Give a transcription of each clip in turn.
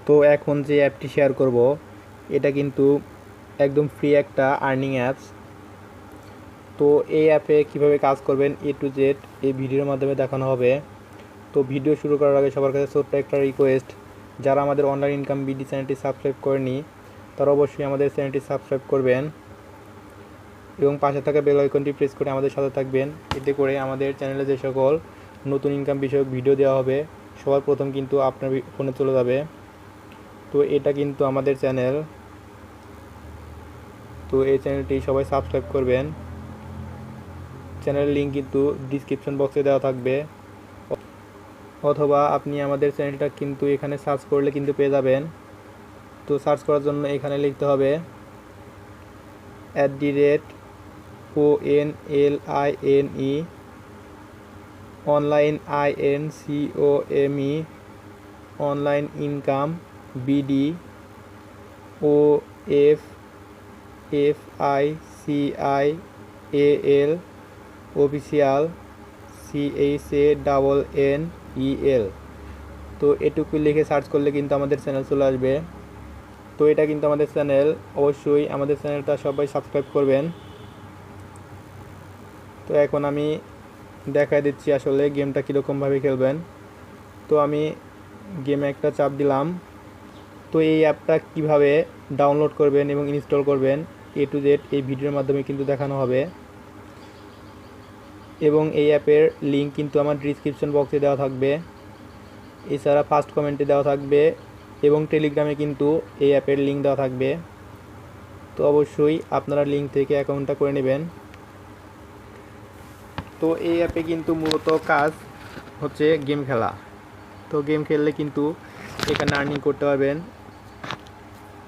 তো এখন যে অ্যাপটি শেয়ার করব এটা কিন্তু একদম ফ্রি একটা আর্নিং অ্যাপস। তো এই অ্যাপে কিভাবে কাজ করবেন A to Z এই ভিডিওর মাধ্যমে দেখানো হবে। তো ভিডিও শুরু করার আগে সবার কাছে ছোট্ট একটা রিকোয়েস্ট, যারা আমাদের অনলাইন ইনকাম বিডি চ্যানেলটি সাবস্ক্রাইব করেনি তারা অবশ্যই আমাদের চ্যানেলটি সাবস্ক্রাইব করবেন এবং পাশে থাকা বেল আইকনটি প্রেস করে আমাদের সাথে থাকবেন। এতে করে আমাদের চ্যানেলে যে সকল নতুন ইনকাম বিষয়ক ভিডিও দেওয়া হবে সবার প্রথম কিন্তু আপনার ফোনে চলে যাবে। তো এটা কিন্তু আমাদের চ্যানেল, তো এই চ্যানেলটি সবাই সাবস্ক্রাইব করবেন। চ্যানেলের লিঙ্ক কিন্তু ডিসক্রিপশন বক্সে দেওয়া থাকবে, অথবা আপনি আমাদের চ্যানেলটা কিন্তু এখানে সার্চ করলে কিন্তু পেয়ে যাবেন। তো সার্চ করার জন্য এখানে লিখতে হবে @ONLINE online INCOME online income BD OFFICIAL official CHANNEL। তো এটুকু লিখে সার্চ করলে কিন্তু আমাদের চ্যানেল চলে আসবে। তো এটা কিন্তু আমাদের চ্যানেল, অবশ্যই আমাদের চ্যানেলটা সবাই সাবস্ক্রাইব করবেন। তো এখন আমি দেখাই দিচ্ছি আসলে গেমটা কীরকমভাবে খেলবেন। তো আমি গেমে একটা চাপ দিলাম। তো এই অ্যাপটা কিভাবে ডাউনলোড করবেন এবং ইনস্টল করবেন A to Z এই ভিডিওর মাধ্যমে কিন্তু দেখানো হবে, এবং এই অ্যাপের লিঙ্ক কিন্তু আমার ডিসক্রিপশন বক্সে দেওয়া থাকবে, এছাড়া ফার্স্ট কমেন্টে দেওয়া থাকবে এবং টেলিগ্রামে কিন্তু এই অ্যাপের লিঙ্ক দেওয়া থাকবে। তো অবশ্যই আপনারা লিঙ্ক থেকে অ্যাকাউন্টটা করে নেবেন। তো এই অ্যাপে কিন্তু মূলত কাজ হচ্ছে গেম খেলা। তো গেম খেললে কিন্তু এখানে আর্নিং করতে পারবেন।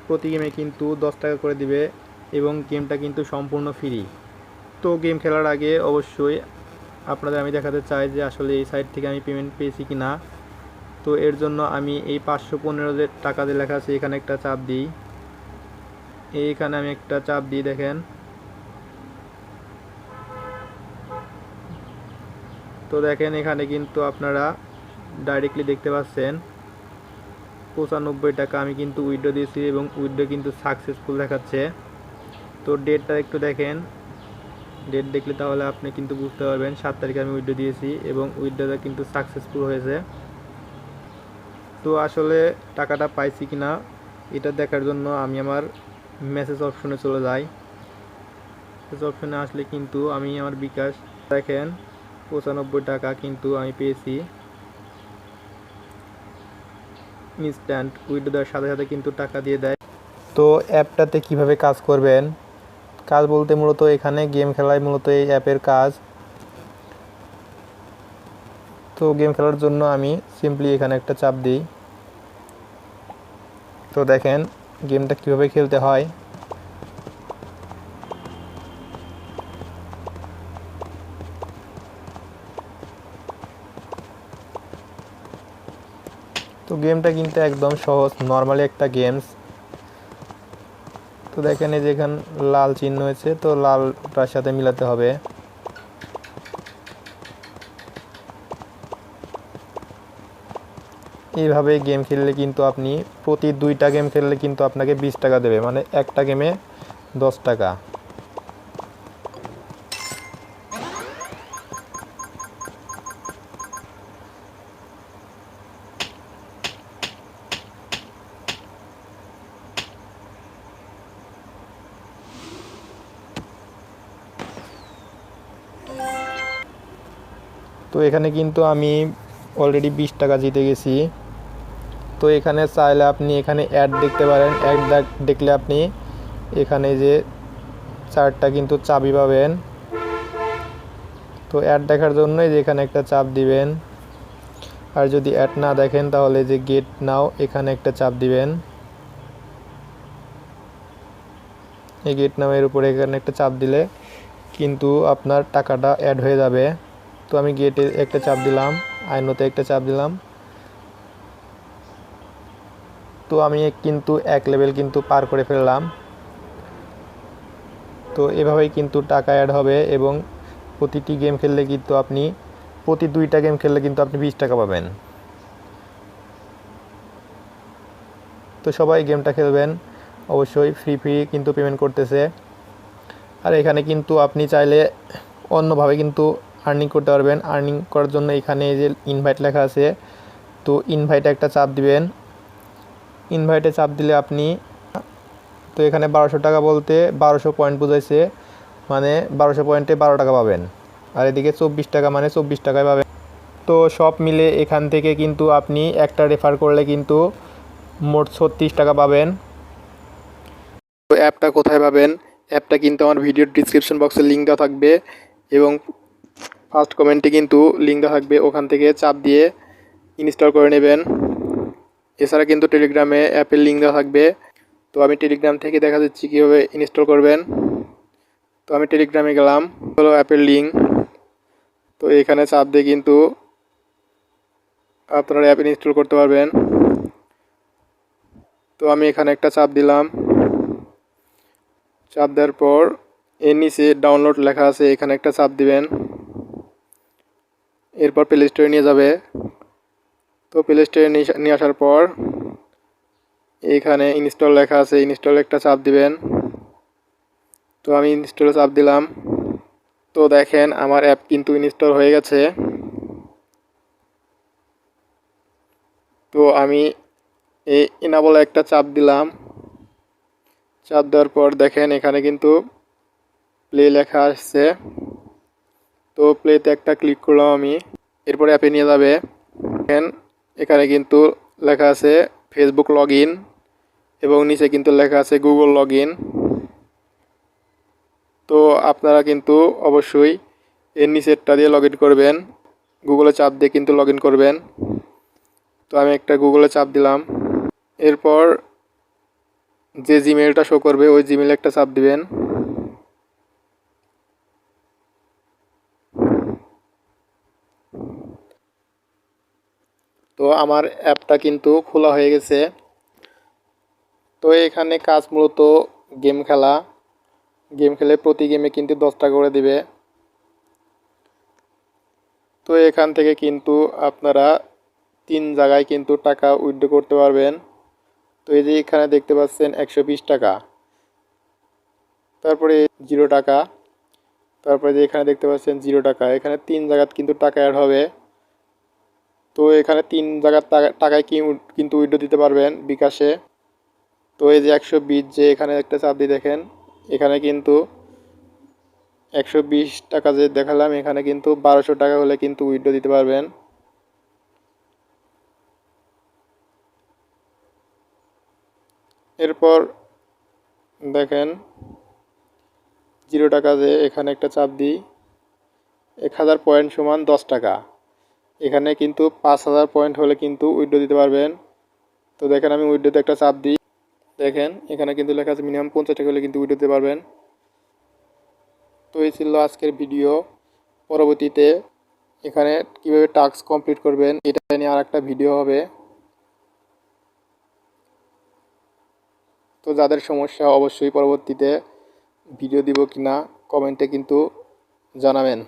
প্রতি গেমে কিন্তু 10 টাকা করে দিবে এবং গেমটা কিন্তু সম্পূর্ণ ফ্রি। তো গেম খেলার আগে অবশ্যই আপনাদের আমি দেখাতে চাই যে আসলে এই সাইট থেকে আমি পেমেন্ট পেয়েছি কি না। তো এর জন্য আমি এই 515 টাকা দিয়ে লেখা আছে এখানে একটা চাপ দিই। এইখানে আমি একটা চাপ দিই, দেখেন। তো দেখেন এখানে কিন্তু আপনারা ডাইরেক্টলি দেখতে পাচ্ছেন 95 টাকা আমি কিন্তু উইথড্র দিয়েছি এবং উইথড্র কিন্তু সাকসেসফুল দেখাচ্ছে। তো ডেটটা একটু দেখেন, ডেট দেখলে তাহলে আপনি কিন্তু বুঝতে পারবেন 7 তারিখে আমি উইথড্র দিয়েছি এবং উইথড্রটা কিন্তু সাকসেসফুল হয়েছে। তো আসলে টাকাটা পাইছি কিনা এটা দেখার জন্য আমি আমার মেসেজ অপশনে চলে যাই। মেসেজ অপশনে আসলে কিন্তু আমি আমার বিকাশ দেখেন 95 টাকা কিন্তু আমি পেয়েছি। ইনস্ট্যান্ট উইথড্র দেওয়ার সাথে সাথে কিন্তু টাকা দিয়ে দেয়। তো অ্যাপটাতে কিভাবে কাজ করবেন, কাজ বলতে মূলত এখানে গেম খেলায় মূলত এই অ্যাপের কাজ। তো গেম খেলার জন্য আমি সিম্পলি এখানে একটা চাপ দিই। তো দেখেন গেমটা কিভাবে খেলতে হয়। তো গেমটা কিন্তু একদম সহজ, নর্মালি একটা গেমস। তো দেখেন এই যেখানে লাল চিহ্ন হয়েছে, তো লালটার সাথে মিলাতে হবে। এইভাবে গেম খেললে কিন্তু আপনি প্রতি 2টা গেম খেললে কিন্তু আপনাকে 20 টাকা দেবে, মানে একটা গেমে 10 টাকা। তো এখানে কিন্তু আমি অলরেডি 20 টাকা জিতে গেছি। তো এখানে চাইলে আপনি এখানে অ্যাড দেখতে পারেন, অ্যাড দেখলে আপনি এখানে যে 4টা কিন্তু চাবি পাবেন। তো অ্যাড দেখার জন্যই যে এখানে একটা চাপ দিবেন, আর যদি অ্যাড না দেখেন তাহলে যে গেট নাও এখানে একটা চাপ দিবেন। এই গেট নাও এর উপরে এখানে একটা চাপ দিলে কিন্তু আপনার টাকাটা অ্যাড হয়ে যাবে। তো আমি গেটে একটা চাপ দিলাম, আইনোতে একটা চাপ দিলাম। তো আমি কিন্তু 1 লেভেল কিন্তু পার করে ফেললাম। তো এভাবেই কিন্তু টাকা অ্যাড হবে এবং প্রতিটি গেম খেললে কিন্তু আপনি প্রতি 2টা গেম খেললে কিন্তু আপনি 20 টাকা পাবেন। তো সবাই গেমটা খেলবেন, অবশ্যই ফ্রি কিন্তু পেমেন্ট করতেছে। আর এখানে কিন্তু আপনি চাইলে অন্যভাবে কিন্তু আর্নিং করতে পারবেন। আর্নিং করার জন্য এখানে যে ইনভাইট লেখা আছে, তো ইনভাইটে একটা চাপ দিবেন। ইনভাইটে চাপ দিলে আপনি, তো এখানে 1200 টাকা বলতে 1200 পয়েন্ট বুঝাইছে, মানে 1200 পয়েন্টে 12 টাকা পাবেন। আর এদিকে 24 টাকা মানে 24 টাকায় পাবেন। তো সব মিলে এখান থেকে কিন্তু আপনি একটা রেফার করলে কিন্তু মোট 36 টাকা পাবেন। তো অ্যাপটা কোথায় পাবেন? অ্যাপটা কিন্তু আমার ভিডিওর ডিসক্রিপশন বক্সে লিঙ্ক দেওয়া থাকবে এবং ফার্স্ট কমেন্টে কিন্তু লিঙ্ক দেওয়া থাকবে, ওখান থেকে চাপ দিয়ে ইনস্টল করে নেবেন। এছাড়া কিন্তু টেলিগ্রামে অ্যাপের লিঙ্ক দেওয়া থাকবে। তো আমি টেলিগ্রাম থেকে দেখা যাচ্ছি কীভাবে ইনস্টল করবেন। তো আমি টেলিগ্রামে গেলাম, হলো অ্যাপের লিঙ্ক। তো এখানে চাপ দিয়ে কিন্তু আপনারা অ্যাপ ইনস্টল করতে পারবেন। তো আমি এখানে একটা চাপ দিলাম। চাপ দেওয়ার পর এর নিচে ডাউনলোড লেখা আছে, এখানে একটা চাপ দিবেন। এরপর প্লে স্টোরে নিয়ে যাবে। তো প্লে স্টোরে নিয়ে আসার পর এখানে ইনস্টল লেখা আছে, ইনস্টল একটা চাপ দিবেন। তো আমি ইনস্টলে চাপ দিলাম। তো দেখেন আমার অ্যাপ কিন্তু ইনস্টল হয়ে গেছে। তো আমি এই ইনাবল একটা চাপ দিলাম। চাপ দেওয়ার পর দেখেন এখানে কিন্তু প্লে লেখা আসছে। তো প্লেতে একটা ক্লিক করলাম আমি। এরপরে অ্যাপে নিয়ে যাবে। দেখেন এখানে কিন্তু লেখা আছে ফেসবুক লগ ইন এবং নিচে কিন্তু লেখা আছে গুগল লগ ইন। তো আপনারা কিন্তু অবশ্যই এর নিচেরটা দিয়ে লগ ইন করবেন, গুগলে চাপ দিয়ে কিন্তু লগ ইন করবেন। তো আমি একটা গুগলে চাপ দিলাম। এরপর যে জিমেলটা শো করবে ওই জিমেলে একটা চাপ দিবেন। তো আমার অ্যাপটা কিন্তু খোলা হয়ে গেছে। তো এখানে কাজ মূলত গেম খেলা। গেম খেলে প্রতি গেমে কিন্তু 10 টাকা করে দিবে। তো এখান থেকে কিন্তু আপনারা 3 জায়গায় কিন্তু টাকা উইথড্র করতে পারবেন। তো এই যে এখানে দেখতে পাচ্ছেন 120 টাকা, তারপরে 0 টাকা, তারপরে যে এখানে দেখতে পাচ্ছেন 0 টাকা। এখানে 3 জায়গায় কিন্তু টাকা অ্যাড হবে। তো এখানে 3 জায়গার টাকায় কিন্তু উইথড্র দিতে পারবেন বিকাশে। তো এই যে 120, যে এখানে একটা চাপ দিয়ে দেখেন এখানে কিন্তু 120 টাকা যে দেখালাম, এখানে কিন্তু 1200 টাকা হলে কিন্তু উইথড্র দিতে পারবেন। এরপর দেখেন 0 টাকা, যে এখানে একটা চাপ দিই, 1000 পয়েন্ট সমান 10 টাকা। এখানে কিন্তু 5000 পয়েন্ট হলে কিন্তু উইথড্র দিতে পারবেন। তো দেখেন আমি উইথড্রোতে একটা চাপ দিই। দেখেন এখানে কিন্তু লেখা আছে মিনিমাম 50 টাকা হলে কিন্তু উইথড্র দিতে পারবেন। তো এই ছিল আজকের ভিডিও। পরবর্তীতে এখানে কিভাবে টাস্ক কমপ্লিট করবেন এটা নিয়ে আর একটা ভিডিও হবে। তো যাদের সমস্যা অবশ্যই পরবর্তীতে ভিডিও দিব কিনা কমেন্টে কিন্তু জানাবেন।